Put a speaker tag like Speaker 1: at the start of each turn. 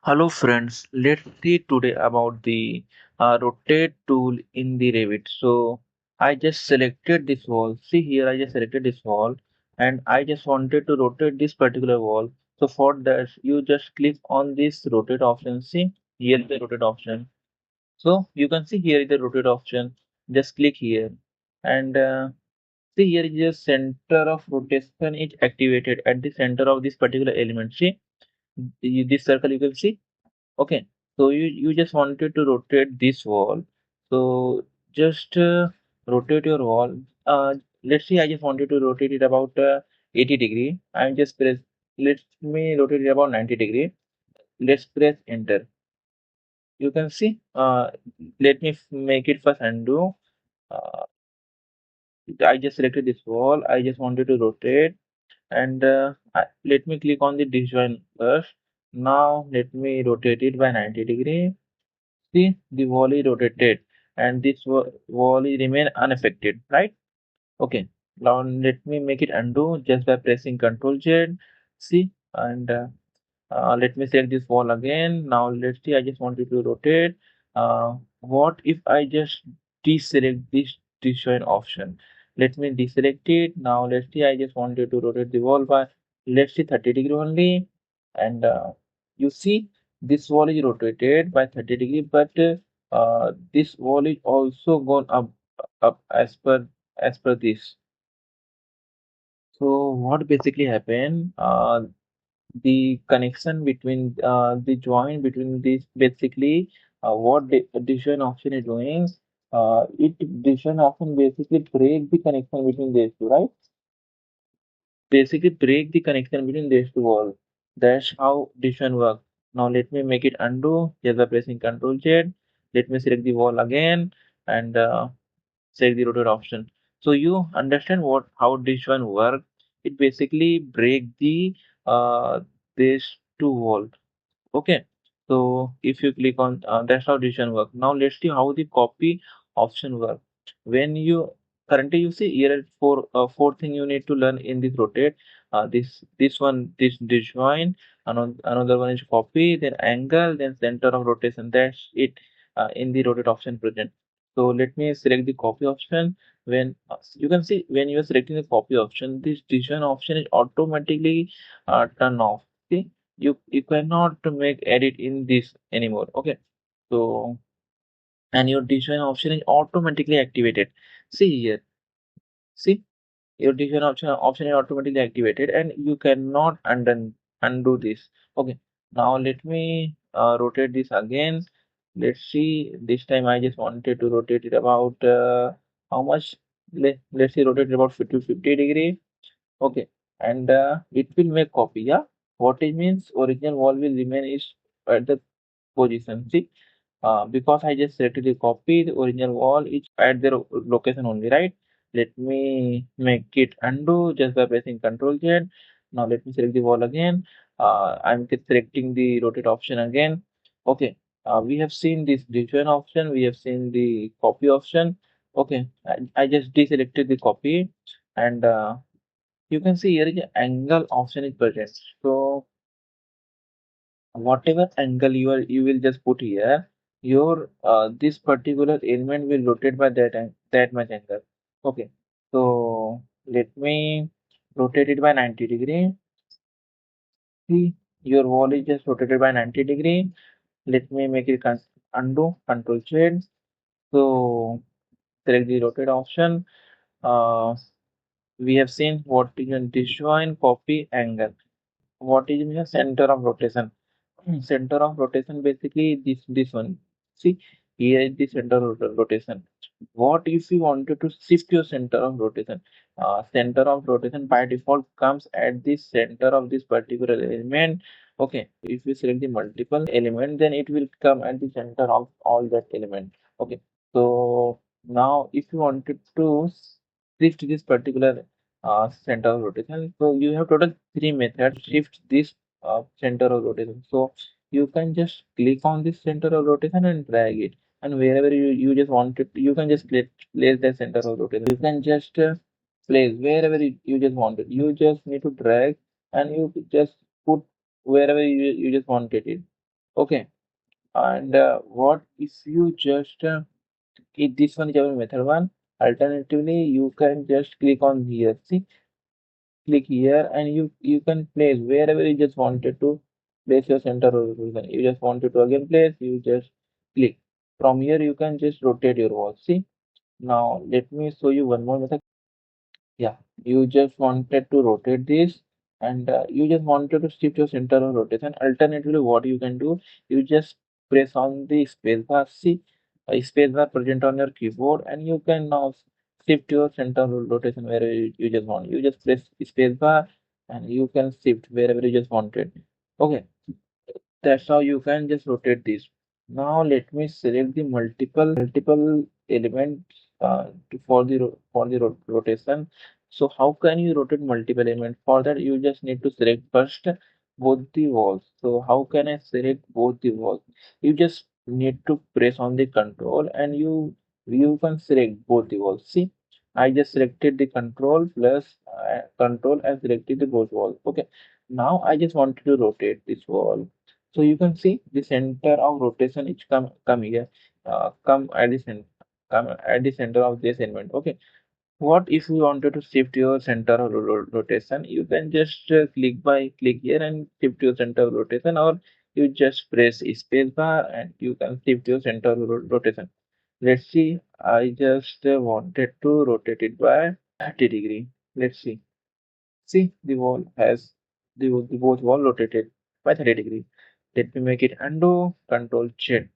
Speaker 1: Hello friends, let's see today about the rotate tool in the Revit. So I just selected this wall. See here, I just selected this wall and I just wanted to rotate this particular wall. So for that, you just click on this rotate option. See here is the rotate option. So you can see here is the rotate option. Just click here and see here is the center of rotation is activated at the center of this particular element. See this circle you can see. Okay, so you just wanted to rotate this wall. So just rotate your wall. Let's see, I just wanted to rotate it about 80 degree. I'm just press. Let me rotate it about 90 degree. Let's press enter. You can see. Let me make it first undo. Uh, I just selected this wall. I just wanted to rotate, and let me click on the disjoint first. Now let me rotate it by 90 degree. See, the wall is rotated and this wall is remain unaffected, right? Okay. Now let me make it undo just by pressing Ctrl Z. See, and let me select this wall again. Now let's see, I just wanted to rotate. What if I just deselect this design option? Let me deselect it. Now let's see, I just wanted to rotate the wall by, let's see, 30 degree only. And you see, this wall is rotated by 30 degree, but this wall is also gone up as per this. So what basically happened? The connection between the join between these basically what the addition option is doing, it addition option basically break the connection between these two, right? Basically break the connection between these two walls. That's how addition works. Now let me make it undo just by pressing Ctrl Z. Let me select the wall again and select the rotate option. So you understand what how this one work. It basically break the these two wall. Okay, so if you click on that's how decision work. Now let's see how the copy option work. When you currently you see here four thing you need to learn in this rotate. This one this disjoint, another one is copy, then angle, then center of rotation. That's it in the rotate option present. So let me select the copy option. When you can see when you are selecting the copy option, this decision option is automatically turned off. See, you cannot make edit in this anymore. Okay, so and your design option is automatically activated. See here, see your design option is automatically activated and you cannot undo this. Okay, now let me rotate this again. Let's see, this time I just wanted to rotate it about how much. Let's see, rotate it about 50 degree. Okay, and it will make copy. Yeah, what it means original wall will remain is at the position. See, because I just selected the copy, the original wall is at their location only, right? Let me make it undo just by pressing Ctrl Z. Now let me select the wall again. I'm selecting the rotate option again. Okay, we have seen this decision option. We have seen the copy option. Okay, I just deselected the copy and you can see here is an angle option is present. So whatever angle you will just put here, your this particular element will rotate by that much angle. Okay, so let me rotate it by 90 degree. See, your wall is just rotated by 90 degree. Let me make it undo, Control Z. So select the rotate option. Uh, we have seen what is a disjoint copy angle. What is the center of rotation? Center of rotation basically this one. See, here is the center of rotation. What if you wanted to shift your center of rotation? Center of rotation by default comes at the center of this particular element. Okay, if you select the multiple element, then it will come at the center of all that element. Okay, so now if you wanted to shift this particular center of rotation, so you have total three methods to shift this center of rotation. So you can just click on this center of rotation and drag it, and wherever you just want it, you can just place the center of rotation. You can just place wherever you just want it. You just need to drag and you just put wherever you just wanted it. Okay, and what if you just if this one is our method one, alternatively you can just click on here. See, click here and you can place wherever you just wanted to place your center of rotation. You just wanted to again place, you just click. From here you can just rotate your wall. See, now let me show you one more method. Yeah, you just wanted to rotate this and you just wanted to shift your center of rotation. Alternatively, what you can do, you just press on the spacebar. See, a spacebar present on your keyboard, and you can now shift your center of rotation wherever you just want. You just press spacebar and you can shift wherever you just wanted. Okay, that's how you can just rotate this. Now let me select the multiple elements for the rotation. So how can you rotate multiple elements? For that you just need to select first both the walls. So how can I select both the walls? You just need to press on the control and you can select both the walls. See, I just selected the control plus control and selected the both walls. Okay. Now I just wanted to rotate this wall, so you can see the center of rotation is come here, come at the center, come at the center of this element. Okay. What if you wanted to shift your center of rotation? You can just click here and shift your center of rotation, or you just press space bar and you can shift your center of rotation. Let's see. I just wanted to rotate it by 30 degree. Let's see. See, the wall has the both wall rotated by 30 degree. Let me make it undo, control Z.